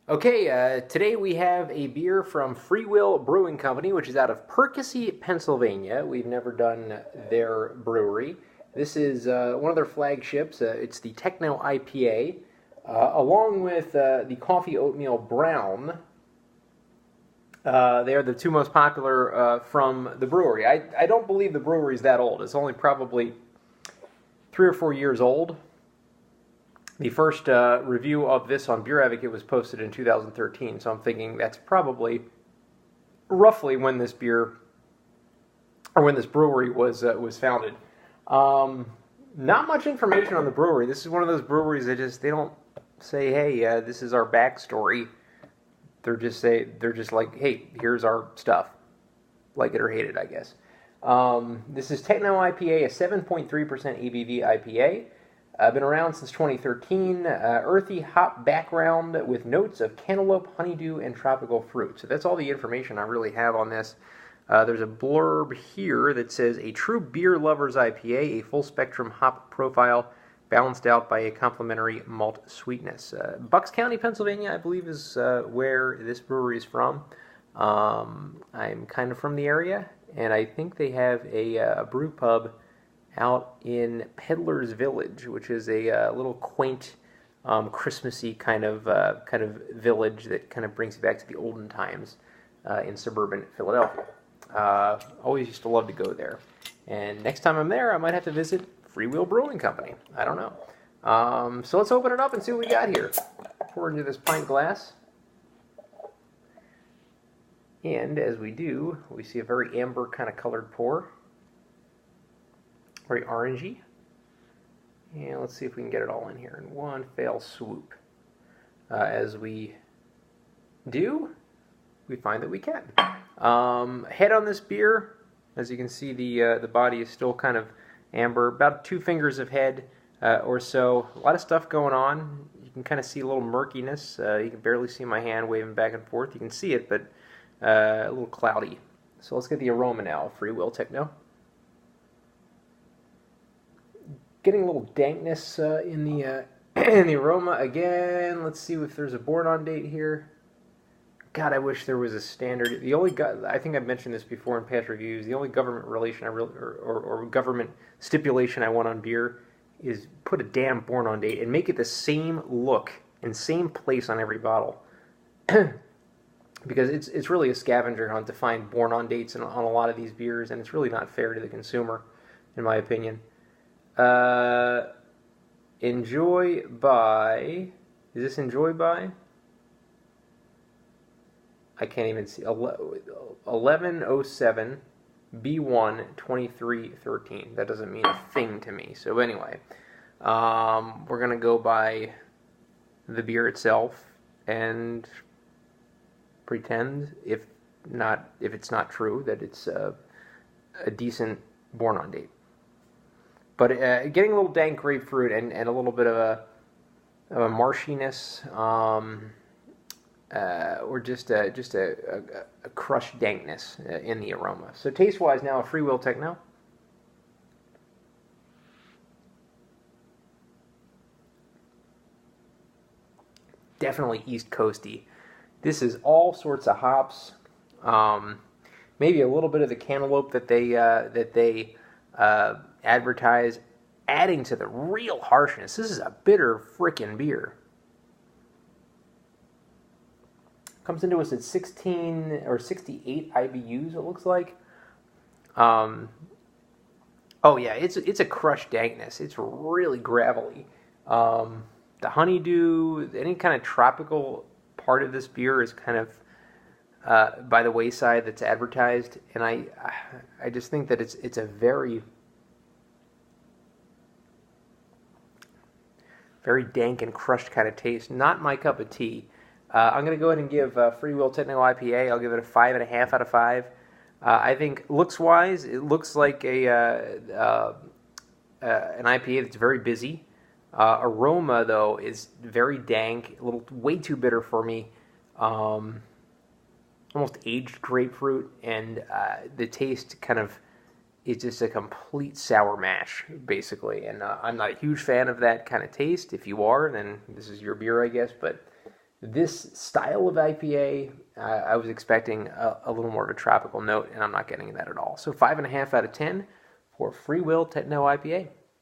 Okay, today we have a beer from Free Will Brewing Company, which is out of Perkasie, Pennsylvania. We've never done their brewery. This is one of their flagships. It's the Techno IPA, along with the Coffee Oatmeal Brown. They are the two most popular from the brewery. I don't believe the brewery is that old. It's only probably 3 or 4 years old. The first review of this on Beer Advocate was posted in 2013, so I'm thinking that's probably roughly when this beer or when this brewery was founded. Not much information on the brewery. This is one of those breweries that they don't say, "Hey, this is our backstory." They're just like, "Hey, here's our stuff." Like it or hate it, I guess. This is Techno IPA, a 7.3% ABV IPA. Been around since 2013. Earthy hop background with notes of cantaloupe, honeydew, and tropical fruit. So that's all the information I really have on this. There's a blurb here that says, a true beer lover's IPA, a full spectrum hop profile balanced out by a complementary malt sweetness. Bucks County, Pennsylvania, I believe is where this brewery is from. I'm kind of from the area, and I think they have a brew pub out in Peddler's Village, which is a little quaint, Christmassy kind of village that kind of brings you back to the olden times in suburban Philadelphia. Always used to love to go there. And next time I'm there, I might have to visit Free Will Brewing Company. I don't know. So let's open it up and see what we got here. Pour into this pint glass. And as we do, we see a very amber kind of colored pour. Very orangey. And let's see if we can get it all in here in one fell swoop. As we do, we find that we can. Head on this beer, as you can see, the body is still kind of amber, about 2 fingers of head or so. A lot of stuff going on. You can kind of see a little murkiness. You can barely see my hand waving back and forth. You can see it, but a little cloudy. So let's get the aroma now. Free Will Techno. Getting a little dankness in the in the aroma again. Let's see if there's a born on date here. God, I wish there was a standard. The only I think I've mentioned this before in past reviews. The only government relation or government stipulation I want on beer is put a damn born on date and make it the same look and same place on every bottle. Because it's really a scavenger hunt to find born on dates on a lot of these beers, and it's really not fair to the consumer, in my opinion. Enjoy by, is this enjoy by? I can't even see, 1107 B1 2313. That doesn't mean a thing to me. So anyway, we're going to go by the beer itself and pretend, if it's not true, that it's a decent born on date. But getting a little dank grapefruit and a little bit of a marshiness, or just a crushed dankness in the aroma. So taste-wise, now a Free Will Techno. Definitely East Coasty. This is all sorts of hops. Maybe a little bit of the cantaloupe that they advertise, adding to the real harshness. This is a bitter frickin' beer. Comes into us at 16 or 68 IBUs, it looks like. Oh yeah, it's a crushed dankness. It's really gravelly. The honeydew, any kind of tropical part of this beer is kind of by the wayside that's advertised, and I just think that it's a very dank and crushed kind of taste. Not my cup of tea. I'm going to go ahead and give Free Will Techno IPA, I'll give it a 5.5 out of 5. I think looks-wise, it looks like an IPA that's very busy. Aroma, though, is very dank, a little way too bitter for me. Almost aged grapefruit, and the taste kind of is just a complete sour mash, basically. And I'm not a huge fan of that kind of taste. If you are, then this is your beer, I guess. But this style of IPA, I was expecting a little more of a tropical note, and I'm not getting that at all. So 5.5 out of 10 for Free Will Techno IPA.